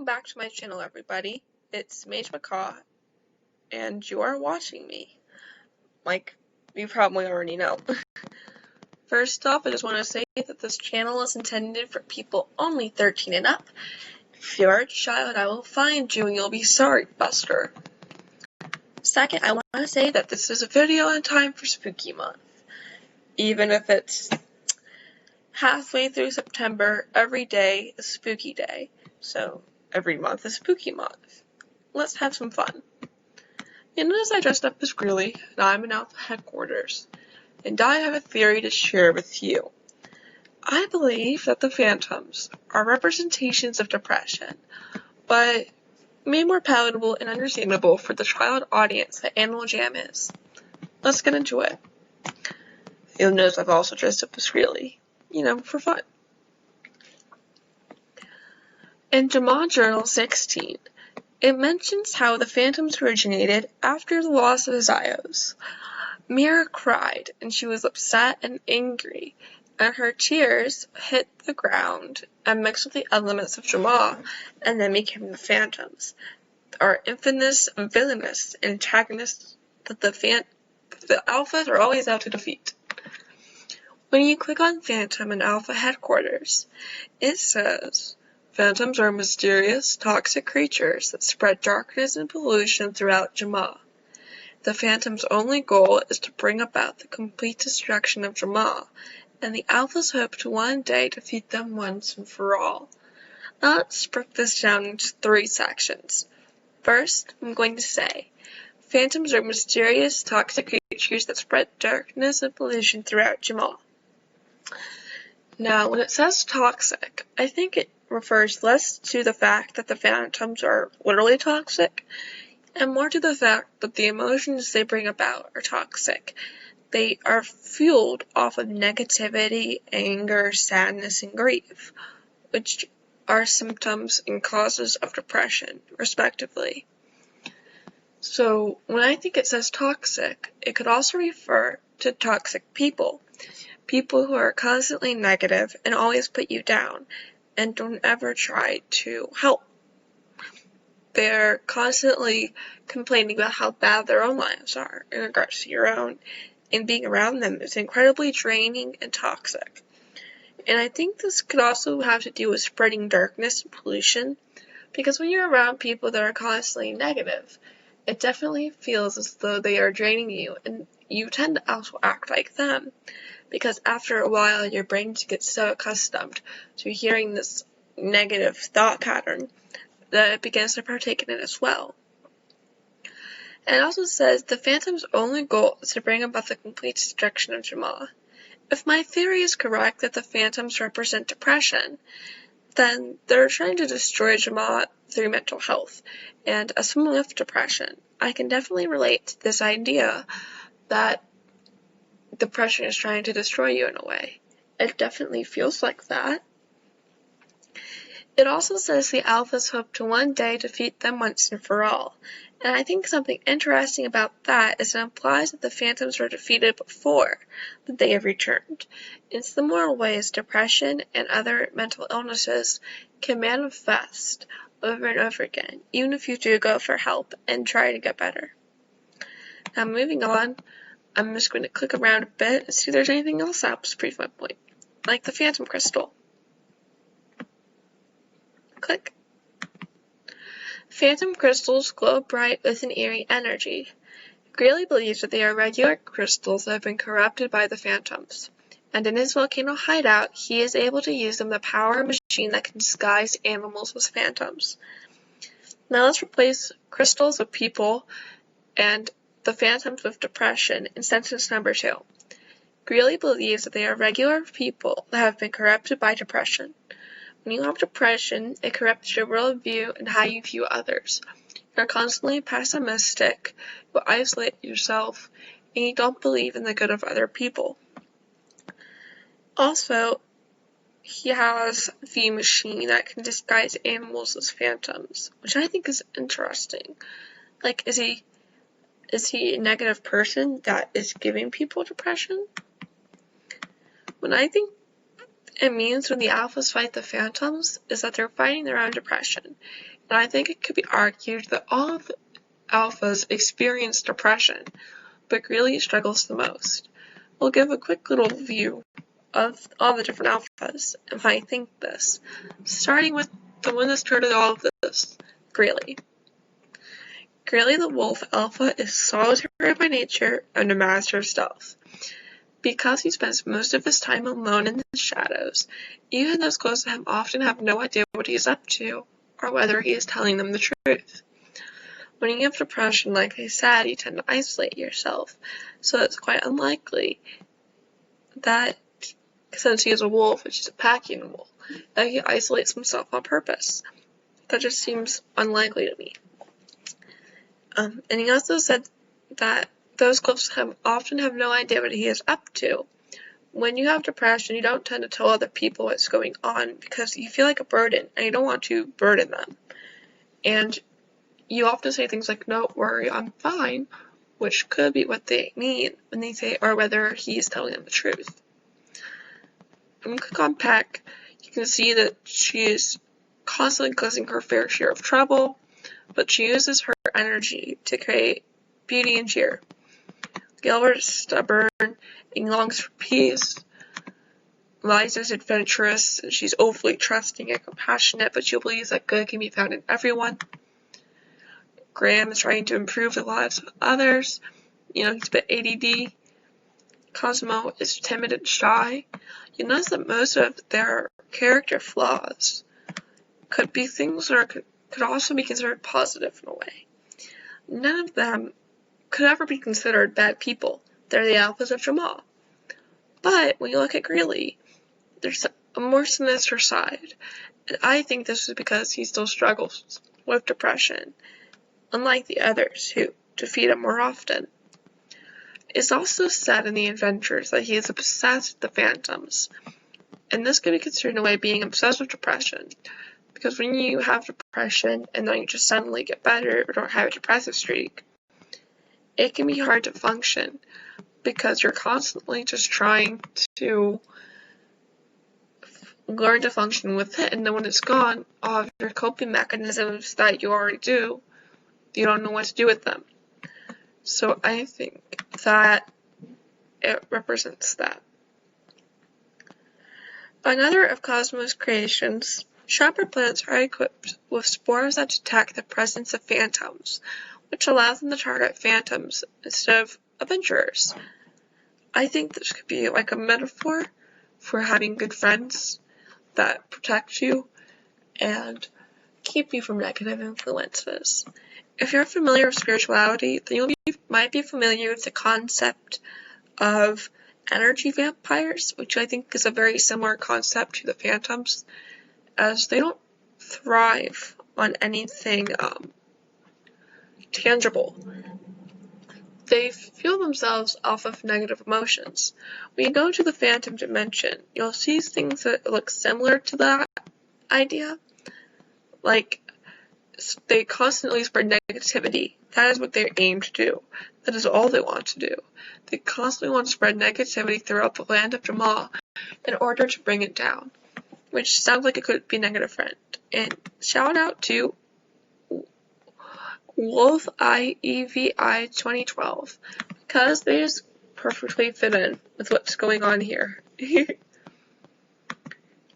back to my channel, everybody. It's Mage Macaw, and you are watching me. Like, you probably already know. First off, I just want to say that this channel is intended for people only 13 and up. If you're a child, I will find you and you'll be sorry, Buster. Second, I want to say that this is a video in time for Spooky Month. Even if it's halfway through September, every day is Spooky Day. So, every month is Spooky Month. Let's have some fun. You notice I dressed up as Greeley, and I'm in Alpha headquarters, and I have a theory to share with you. I believe that the phantoms are representations of depression, but made more palatable and understandable for the child audience that Animal Jam is. Let's get into it. You'll notice I've also dressed up as Greeley, for fun. In Jamaa Journal 16, it mentions how the phantoms originated after the loss of Zios. Mira cried, and she was upset and angry, and her tears hit the ground and mixed with the elements of Jamaa, and then became the phantoms, our infamous, villainous antagonists that the alphas are always out to defeat. When you click on Phantom in Alpha headquarters, it says, "Phantoms are mysterious, toxic creatures that spread darkness and pollution throughout Jamaa. The Phantom's only goal is to bring about the complete destruction of Jamaa, and the Alphas hope to one day defeat them once and for all." Now let's break this down into 3 sections. First, I'm going to say, Phantoms are mysterious, toxic creatures that spread darkness and pollution throughout Jamaa. Now, when it says toxic, I think it refers less to the fact that the phantoms are literally toxic, and more to the fact that the emotions they bring about are toxic. They are fueled off of negativity, anger, sadness, and grief, which are symptoms and causes of depression, respectively. So, when I think it says toxic, it could also refer to toxic people. People who are constantly negative and always put you down and don't ever try to help. They're constantly complaining about how bad their own lives are in regards to your own, and being around them is incredibly draining and toxic. And I think this could also have to do with spreading darkness and pollution, because when you're around people that are constantly negative, it definitely feels as though they are draining you, and you tend to also act like them. Because after a while, your brain gets so accustomed to hearing this negative thought pattern that it begins to partake in it as well. And it also says the Phantom's only goal is to bring about the complete destruction of Jamaa. If my theory is correct that the Phantoms represent depression, then they're trying to destroy Jamaa through mental health. And as someone with depression, I can definitely relate to this idea that depression is trying to destroy you in a way. It definitely feels like that. It also says the Alphas hope to one day defeat them once and for all. And I think something interesting about that is it implies that the Phantoms were defeated before, but they have returned. It's the more ways depression and other mental illnesses can manifest over and over again, even if you do go for help and try to get better. Now moving on, I'm just going to click around a bit and see if there's anything else that helps prove my point, like the Phantom Crystal. Click. Phantom crystals glow bright with an eerie energy. Greeley believes that they are regular crystals that have been corrupted by the Phantoms, and in his volcano hideout, he is able to use them to power a machine that can disguise animals with phantoms. Now let's replace crystals with people and the Phantoms with depression in sentence number 2. Greeley believes that they are regular people that have been corrupted by depression. When you have depression, it corrupts your worldview and how you view others. You're constantly pessimistic, you isolate yourself, and you don't believe in the good of other people. Also, he has the machine that can disguise animals as phantoms, which I think is interesting. Like, is he a negative person that is giving people depression? When I think it means when the alphas fight the phantoms is that they're fighting their own depression. And I think it could be argued that all of the alphas experience depression, but Greeley struggles the most. We'll give a quick little view of all the different alphas and why I think this, starting with the one that started all of this, Greeley. Greeley the wolf alpha is solitary by nature and a master of stealth. Because he spends most of his time alone in the shadows, even those close to him often have no idea what he is up to or whether he is telling them the truth. When you have depression, like I said, you tend to isolate yourself, so it's quite unlikely that, since he is a wolf, which is a pack animal, that he isolates himself on purpose. That just seems unlikely to me. And he also said that those close to him often have no idea what he is up to. When you have depression, you don't tend to tell other people what's going on because you feel like a burden and you don't want to burden them. And you often say things like, "Don't worry, I'm fine," which could be what they mean when they say, or whether he's telling them the truth. When you click on Peck, you can see that she is constantly causing her fair share of trouble, but she uses her energy to create beauty and cheer. Gilbert is stubborn and longs for peace. Liza's adventurous, and she's overly trusting and compassionate, but she believes that good can be found in everyone. Graham is trying to improve the lives of others. He's a bit ADD. Cosmo is timid and shy. You notice that most of their character flaws could be things that could also be considered positive in a way. None of them could ever be considered bad people. They're the alphas of Jamal. But when you look at Greeley, there's a more sinister side. And I think this is because he still struggles with depression, unlike the others who defeat him more often. It's also said in the adventures that he is obsessed with the phantoms. And this could be considered in a way being obsessed with depression. Because when you have depression and then you just suddenly get better or don't have a depressive streak, it can be hard to function because you're constantly just trying to learn to function with it, and then when it's gone, all of your coping mechanisms that you already do, you don't know what to do with them. So I think that it represents that. Another of Cosmo's creations, shepherd plants are equipped with spores that detect the presence of phantoms, which allows them to target phantoms instead of adventurers. I think this could be like a metaphor for having good friends that protect you and keep you from negative influences. If you're familiar with spirituality, then you might be familiar with the concept of energy vampires, which I think is a very similar concept to the phantoms, as they don't thrive on anything tangible. They feel themselves off of negative emotions. When you go to the phantom dimension, you'll see things that look similar to that idea. Like, they constantly spread negativity. That is what they aim to do. That is all they want to do. They constantly want to spread negativity throughout the land of Jamal in order to bring it down, which sounds like it could be a negative friend. And shout out to Wolf IEVI 2012, because they just perfectly fit in with what's going on here.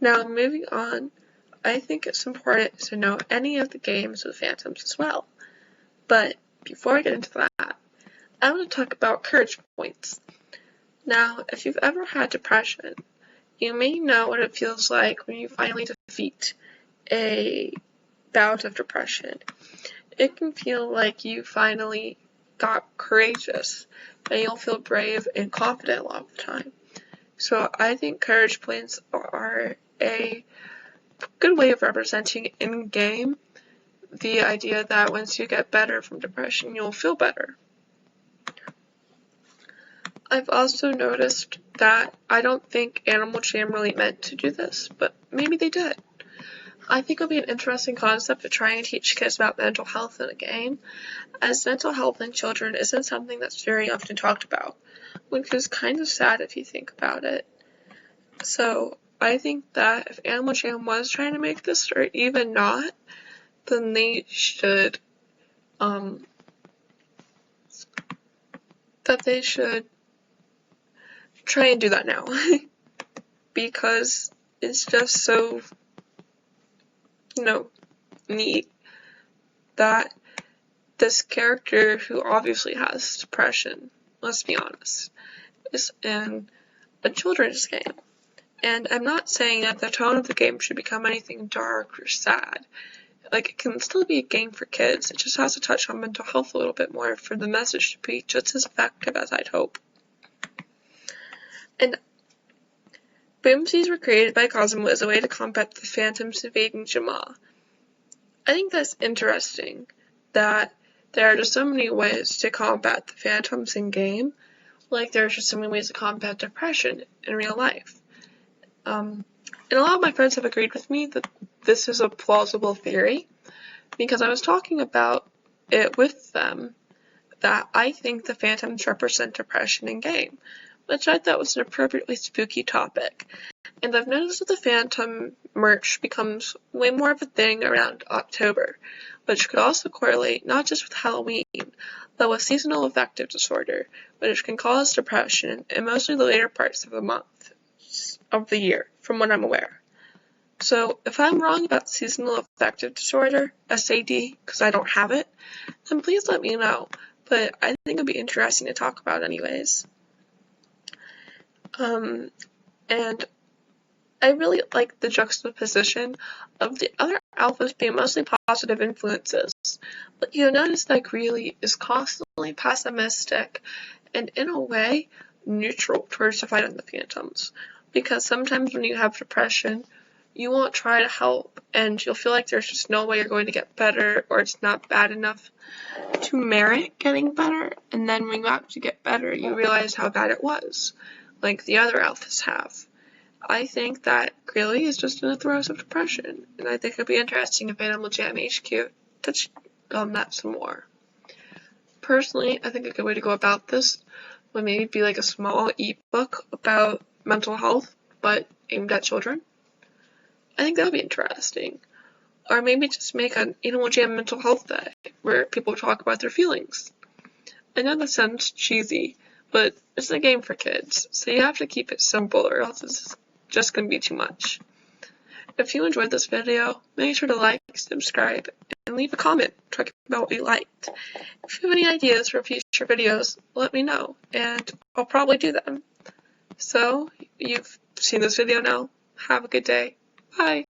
Now, moving on, I think it's important to know any of the games with phantoms as well. But before I get into that, I want to talk about courage points. Now, if you've ever had depression, you may know what it feels like when you finally defeat a bout of depression. It can feel like you finally got courageous, and you'll feel brave and confident a lot of the time. So I think courage points are a good way of representing in-game the idea that once you get better from depression, you'll feel better. I've also noticed that I don't think Animal Jam really meant to do this, but maybe they did. I think it would be an interesting concept to try and teach kids about mental health in a game, as mental health in children isn't something that's very often talked about, which is kind of sad if you think about it. So I think that if Animal Jam was trying to make this, or even not, then they should, try and do that now. Because it's just so, neat that this character, who obviously has depression, let's be honest, is in a children's game. And I'm not saying that the tone of the game should become anything dark or sad. Like, it can still be a game for kids. It just has to touch on mental health a little bit more for the message to be just as effective as I'd hope. And boomsies were created by Cosmo as a way to combat the phantoms invading Jamaa. I think that's interesting, that there are just so many ways to combat the phantoms in game. Like, there's just so many ways to combat depression in real life. And a lot of my friends have agreed with me that this is a plausible theory, because I was talking about it with them, that I think the phantoms represent depression in game, which I thought was an appropriately spooky topic. And I've noticed that the phantom merch becomes way more of a thing around October, which could also correlate not just with Halloween, but with seasonal affective disorder, which can cause depression in mostly the later parts of the year, from what I'm aware. So if I'm wrong about seasonal affective disorder, SAD, because I don't have it, then please let me know. But I think it'd be interesting to talk about anyways. And I really like the juxtaposition of the other alphas being mostly positive influences. But you'll notice that Greeley is constantly pessimistic and, in a way, neutral towards the fight on the phantoms. Because sometimes when you have depression, you won't try to help, and you'll feel like there's just no way you're going to get better, or it's not bad enough to merit getting better. And then when you actually get better, you realize how bad it was, like the other alphas have. I think that Greeley is just in the throes of depression, and I think it'd be interesting if Animal Jam HQ touched on that some more. Personally, I think a good way to go about this would maybe be like a small ebook about mental health, but aimed at children. I think that would be interesting. Or maybe just make an Animal Jam mental health day, where people talk about their feelings. I know that sounds cheesy, but it's a game for kids, so you have to keep it simple, or else it's just going to be too much. If you enjoyed this video, make sure to like, subscribe, and leave a comment talking about what you liked. If you have any ideas for future videos, let me know, and I'll probably do them. So, you've seen this video now. Have a good day. Bye.